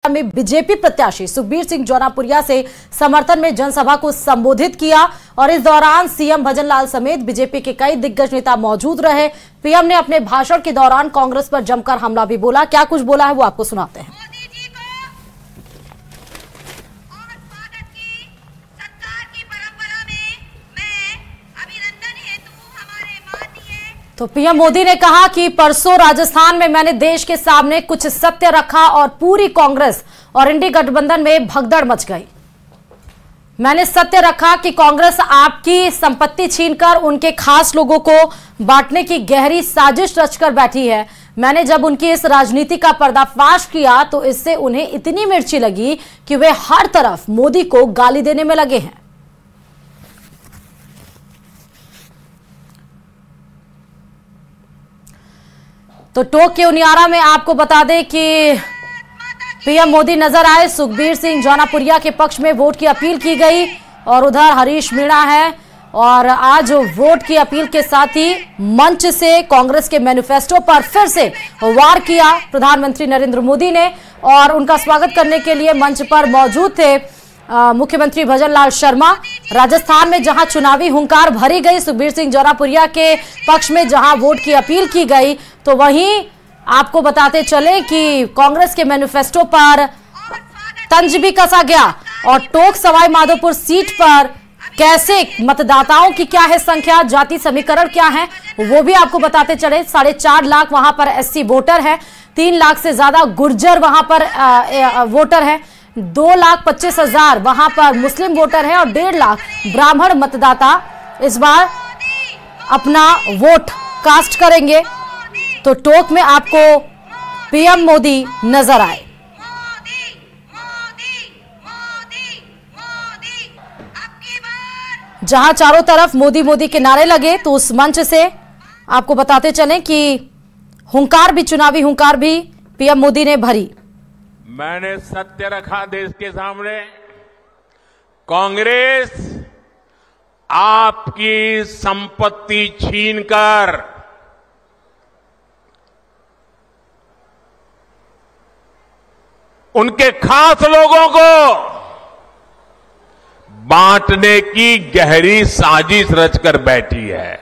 में बीजेपी प्रत्याशी सुखबीर सिंह जौनापुरिया से समर्थन में जनसभा को संबोधित किया और इस दौरान सीएम भजनलाल समेत बीजेपी के कई दिग्गज नेता मौजूद रहे। पीएम ने अपने भाषण के दौरान कांग्रेस पर जमकर हमला भी बोला। क्या कुछ बोला है वो आपको सुनाते हैं। तो पीएम मोदी ने कहा कि परसों राजस्थान में मैंने देश के सामने कुछ सत्य रखा और पूरी कांग्रेस और इंडी गठबंधन में भगदड़ मच गई। मैंने सत्य रखा कि कांग्रेस आपकी संपत्ति छीनकर उनके खास लोगों को बांटने की गहरी साजिश रचकर बैठी है। मैंने जब उनकी इस राजनीति का पर्दाफाश किया तो इससे उन्हें इतनी मिर्ची लगी कि वे हर तरफ मोदी को गाली देने में लगे हैं। तो टोक के उनियारा में आपको बता दें कि पीएम मोदी नजर आए। सुखबीर सिंह जौनापुरिया के पक्ष में वोट की अपील की गई और उधर हरीश मीणा है। और आज वोट की अपील के साथ ही मंच से कांग्रेस के मैनिफेस्टो पर फिर से वार किया प्रधानमंत्री नरेंद्र मोदी ने। और उनका स्वागत करने के लिए मंच पर मौजूद थे मुख्यमंत्री भजनलाल शर्मा। राजस्थान में जहां चुनावी हुंकार भरी गई, सुखबीर सिंह जौनापुरिया के पक्ष में जहां वोट की अपील की गई, तो वहीं आपको बताते चले कि कांग्रेस के मैनिफेस्टो पर तंज भी कसा गया। और टोक सवाई माधोपुर सीट पर कैसे मतदाताओं की क्या है संख्या, जाति समीकरण क्या है, वो भी आपको बताते चले। 4.5 लाख वहां पर एससी वोटर है, 3 लाख से ज्यादा गुर्जर वहां पर वोटर है, 2,25,000 वहां पर मुस्लिम वोटर है और 1.5 लाख ब्राह्मण मतदाता इस बार अपना वोट कास्ट करेंगे। तो टोक में आपको पीएम मोदी नजर आए। जहां चारों तरफ मोदी मोदी के नारे लगे, तो उस मंच से आपको बताते चलें कि हुंकार भी, चुनावी हुंकार भी पीएम मोदी ने भरी। मैंने सत्य रखा देश के सामने। कांग्रेस आपकी संपत्ति छीनकर उनके खास लोगों को बांटने की गहरी साजिश रचकर बैठी है।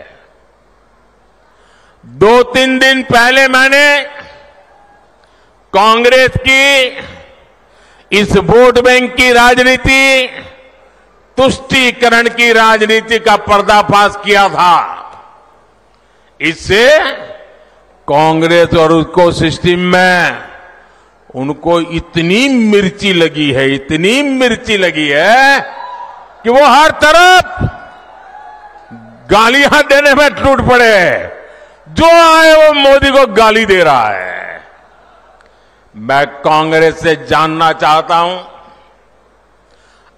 2-3 दिन पहले मैंने कांग्रेस की इस वोट बैंक की राजनीति, तुष्टीकरण की राजनीति का पर्दाफाश किया था। इससे कांग्रेस और उसको सिस्टम में उनको इतनी मिर्ची लगी है, इतनी मिर्ची लगी है कि वो हर तरफ गालियां देने में टूट पड़े। जो आए वो मोदी को गाली दे रहा है। मैं कांग्रेस से जानना चाहता हूं,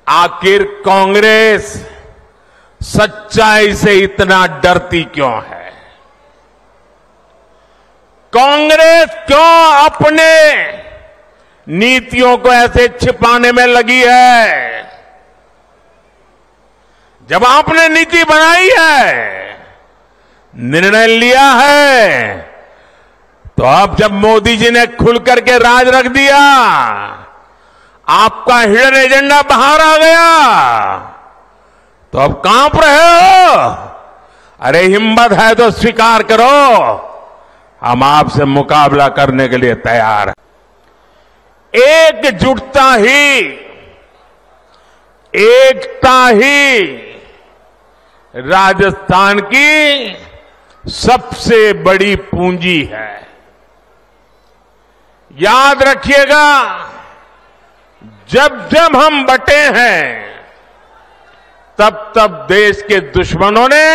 आखिर कांग्रेस सच्चाई से इतना डरती क्यों है? कांग्रेस क्यों अपने नीतियों को ऐसे छिपाने में लगी है? जब आपने नीति बनाई है, निर्णय लिया है, तो अब जब मोदी जी ने खुल करके राज रख दिया, आपका हिडन एजेंडा बाहर आ गया, तो अब कांप रहे हो? अरे हिम्मत है तो स्वीकार करो, हम आपसे मुकाबला करने के लिए तैयार हैं। एकजुटता ही, एकता ही राजस्थान की सबसे बड़ी पूंजी है। याद रखिएगा, जब जब हम बटे हैं, तब तब देश के दुश्मनों ने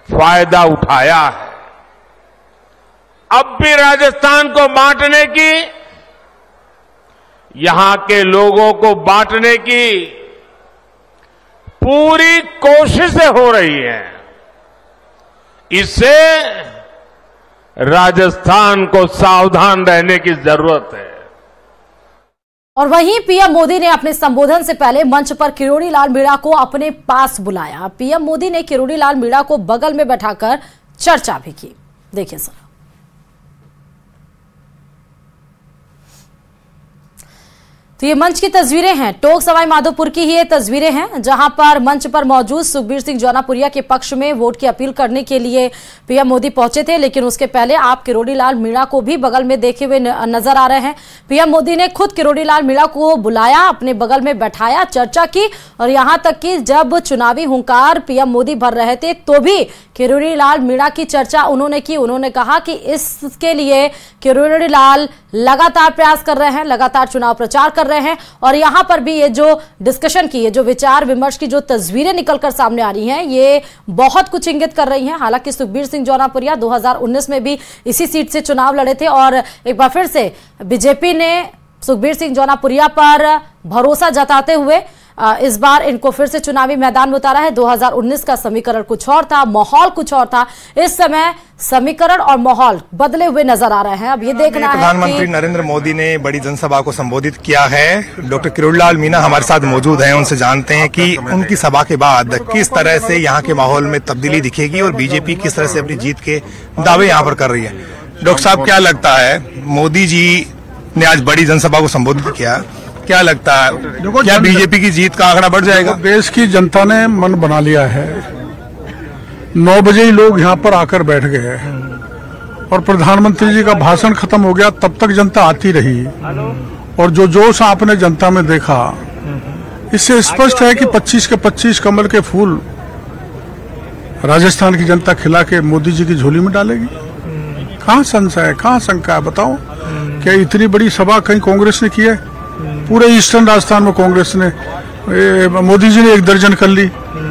फायदा उठाया है। अब भी राजस्थान को बांटने की, यहां के लोगों को बांटने की पूरी कोशिशें हो रही हैं। इससे राजस्थान को सावधान रहने की जरूरत है। और वहीं पीएम मोदी ने अपने संबोधन से पहले मंच पर किरोड़ी लाल मीणा को अपने पास बुलाया। पीएम मोदी ने किरोड़ी लाल मीणा को बगल में बैठाकर चर्चा भी की। देखिए सर। तो ये मंच की तस्वीरें हैं, टोंक सवाई माधोपुर की ही ये तस्वीरें हैं, जहां पर मंच पर मौजूद सुखबीर सिंह जौनापुरिया के पक्ष में वोट की अपील करने के लिए पीएम मोदी पहुंचे थे। लेकिन उसके पहले आप किरोड़ी लाल मीणा को भी बगल में देखे हुए नजर आ रहे हैं। पीएम मोदी ने खुद किरोड़ी लाल मीणा को बुलाया, अपने बगल में बैठाया, चर्चा की और यहां तक कि जब चुनावी हुंकार पीएम मोदी भर रहे थे तो भी किरोड़ी लाल मीणा की चर्चा उन्होंने की। उन्होंने कहा कि इसके लिए किरोड़ी लाल लगातार प्रयास कर रहे हैं, लगातार चुनाव प्रचार कर रहे हैं। और यहां पर भी ये जो डिस्कशन की, ये जो विचार विमर्श की जो तस्वीरें निकलकर सामने आ रही हैं, ये बहुत कुछ इंगित कर रही हैं। हालांकि सुखबीर सिंह जौनापुरिया 2019 में भी इसी सीट से चुनाव लड़े थे और एक बार फिर से बीजेपी ने सुखबीर सिंह जौनापुरिया पर भरोसा जताते हुए इस बार इनको फिर से चुनावी मैदान में उतारा है। 2019 का समीकरण कुछ और था, माहौल कुछ और था। इस समय समीकरण और माहौल बदले हुए नजर आ रहे हैं। अब ये देखना है। प्रधानमंत्री नरेंद्र मोदी ने बड़ी जनसभा को संबोधित किया है। डॉक्टर किरोड़ी लाल मीणा हमारे साथ मौजूद हैं, उनसे जानते हैं कि उनकी सभा के बाद किस तरह से यहाँ के माहौल में तब्दीली दिखेगी और बीजेपी किस तरह से अपनी जीत के दावे यहाँ पर कर रही है। डॉक्टर साहब, क्या लगता है, मोदी जी ने आज बड़ी जनसभा को संबोधित किया, क्या लगता है, क्या बीजेपी की जीत का आंकड़ा बढ़ जाएगा? देश की जनता ने मन बना लिया है। 9 बजे ही लोग यहाँ पर आकर बैठ गए और प्रधानमंत्री जी का भाषण खत्म हो गया, तब तक जनता आती रही। और जो जोश आपने जनता में देखा, इससे स्पष्ट है कि 25 के 25 कमल के फूल राजस्थान की जनता खिला के मोदी जी की झोली में डालेगी। कहाँ संशय है, कहाँ शंका है, बताओ। क्या इतनी बड़ी सभा कहीं कांग्रेस ने की है? पूरे ईस्टर्न राजस्थान में कांग्रेस ने, मोदी जी ने 1 दर्जन कर ली,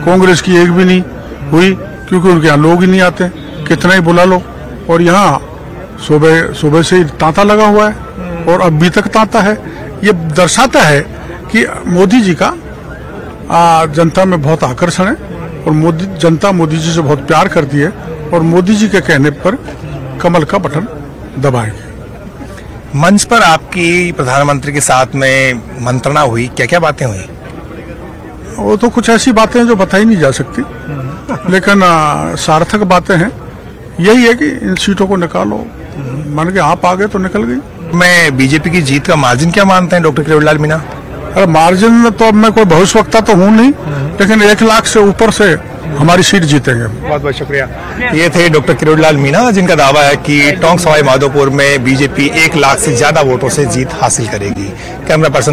कांग्रेस की 1 भी नहीं हुई, क्योंकि उनके यहाँ लोग ही नहीं आते, कितना ही बुला लो। और यहाँ सुबह से ही तांता लगा हुआ है और अभी तक तांता है। ये दर्शाता है कि मोदी जी का जनता में बहुत आकर्षण है और जनता मोदी जी से बहुत प्यार करती है और मोदी जी के कहने पर कमल का बटन दबाएगी। मंच पर आपकी प्रधानमंत्री के साथ में मंत्रणा हुई, क्या क्या बातें हुई? वो तो कुछ ऐसी बातें जो बताई नहीं जा सकती, लेकिन सार्थक बातें हैं। यही है कि इन सीटों को निकालो, मान के आप आ गए तो निकल गई। मैं बीजेपी की जीत का मार्जिन क्या मानते हैं डॉक्टर किरोड़ी लाल मीणा? अरे मार्जिन तो अब मैं कोई भविष्यवक्ता तो हूँ नहीं, लेकिन 1 लाख से ऊपर से हमारी सीट जीतेंगे। बहुत बहुत शुक्रिया। ये थे डॉक्टर किरोड़ी लाल मीणा, जिनका दावा है कि टोंक सवाई माधोपुर में बीजेपी 1 लाख से ज्यादा वोटों से जीत हासिल करेगी। Camera person